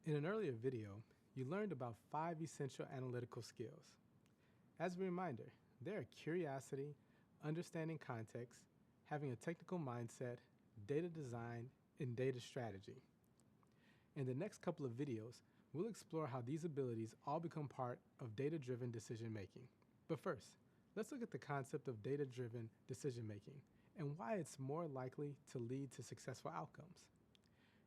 In an earlier video, you learned about 5 essential analytical skills. As a reminder, they are curiosity, understanding context, having a technical mindset, data design, and data strategy. In the next couple of videos, we'll explore how these abilities all become part of data-driven decision making. But first, let's look at the concept of data-driven decision making and why it's more likely to lead to successful outcomes.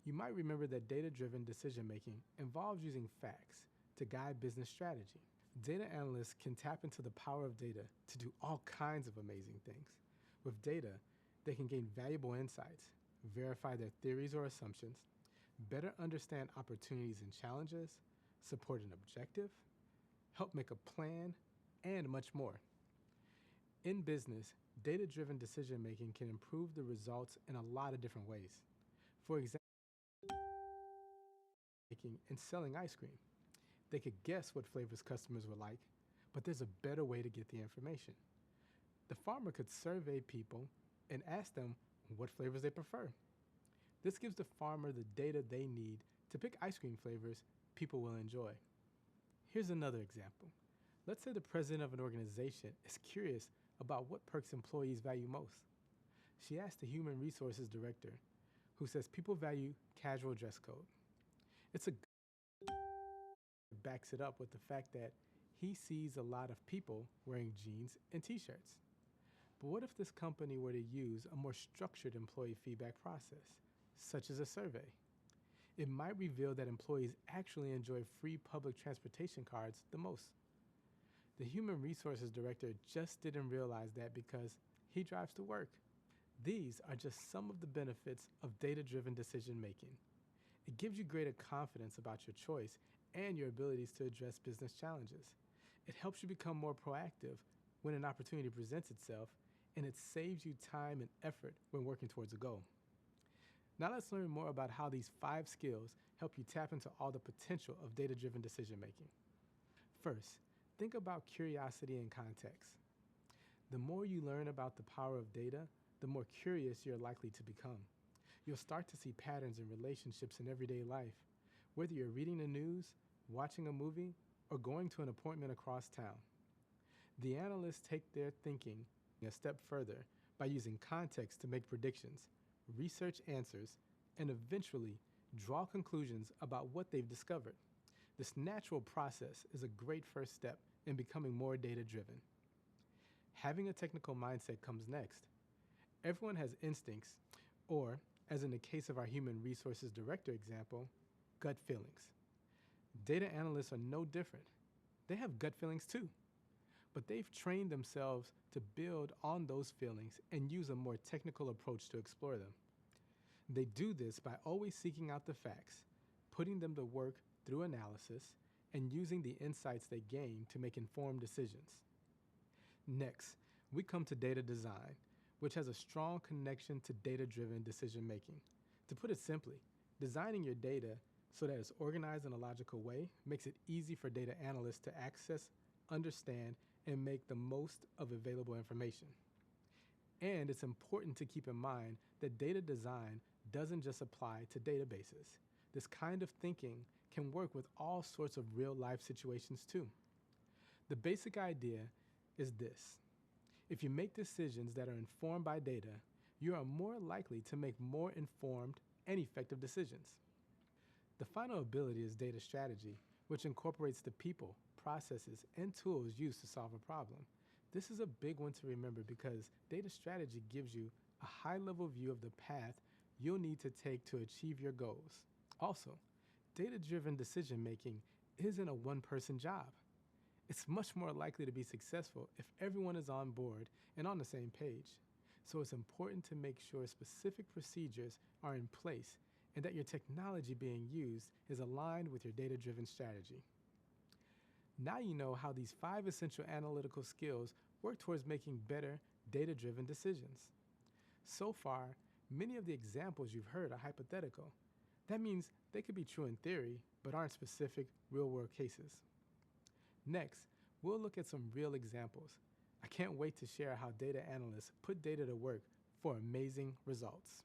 You might remember that data-driven decision-making involves using facts to guide business strategy. Data analysts can tap into the power of data to do all kinds of amazing things. With data, they can gain valuable insights, verify their theories or assumptions, better understand opportunities and challenges, support an objective, help make a plan, and much more. In business, data-driven decision-making can improve the results in a lot of different ways. For example, making and selling ice cream. They could guess what flavors customers would like, but there's a better way to get the information. The farmer could survey people and ask them what flavors they prefer. This gives the farmer the data they need to pick ice cream flavors people will enjoy. Here's another example. Let's say the president of an organization is curious about what perks employees value most. She asked the human resources director, who says people value casual dress code. It's a good backs it up with the fact that he sees a lot of people wearing jeans and t-shirts. But what if this company were to use a more structured employee feedback process, such as a survey? It might reveal that employees actually enjoy free public transportation cards the most. The human resources director just didn't realize that because he drives to work. These are just some of the benefits of data-driven decision making. It gives you greater confidence about your choice and your abilities to address business challenges. It helps you become more proactive when an opportunity presents itself, and it saves you time and effort when working towards a goal. Now let's learn more about how these 5 skills help you tap into all the potential of data-driven decision making. First, think about curiosity and context. The more you learn about the power of data, the more curious you're likely to become. You'll start to see patterns in relationships in everyday life, whether you're reading the news, watching a movie, or going to an appointment across town. The analysts take their thinking a step further by using context to make predictions, research answers, and eventually draw conclusions about what they've discovered. This natural process is a great first step in becoming more data-driven. Having a technical mindset comes next. Everyone has instincts, or, as in the case of our human resources director example, gut feelings. Data analysts are no different. They have gut feelings too, but they've trained themselves to build on those feelings and use a more technical approach to explore them. They do this by always seeking out the facts, putting them to work through analysis, and using the insights they gain to make informed decisions. Next, we come to data design, which has a strong connection to data-driven decision making. To put it simply, designing your data so that it's organized in a logical way makes it easy for data analysts to access, understand, and make the most of available information. And it's important to keep in mind that data design doesn't just apply to databases. This kind of thinking can work with all sorts of real-life situations too. The basic idea is this. If you make decisions that are informed by data, you are more likely to make more informed and effective decisions. The final ability is data strategy, which incorporates the people, processes, and tools used to solve a problem. This is a big one to remember because data strategy gives you a high-level view of the path you'll need to take to achieve your goals. Also, data-driven decision-making isn't a one-person job. It's much more likely to be successful if everyone is on board and on the same page. So it's important to make sure specific procedures are in place and that your technology being used is aligned with your data-driven strategy. Now you know how these 5 essential analytical skills work towards making better data-driven decisions. So far, many of the examples you've heard are hypothetical. That means they could be true in theory, but aren't specific real-world cases. Next, we'll look at some real examples. I can't wait to share how data analysts put data to work for amazing results.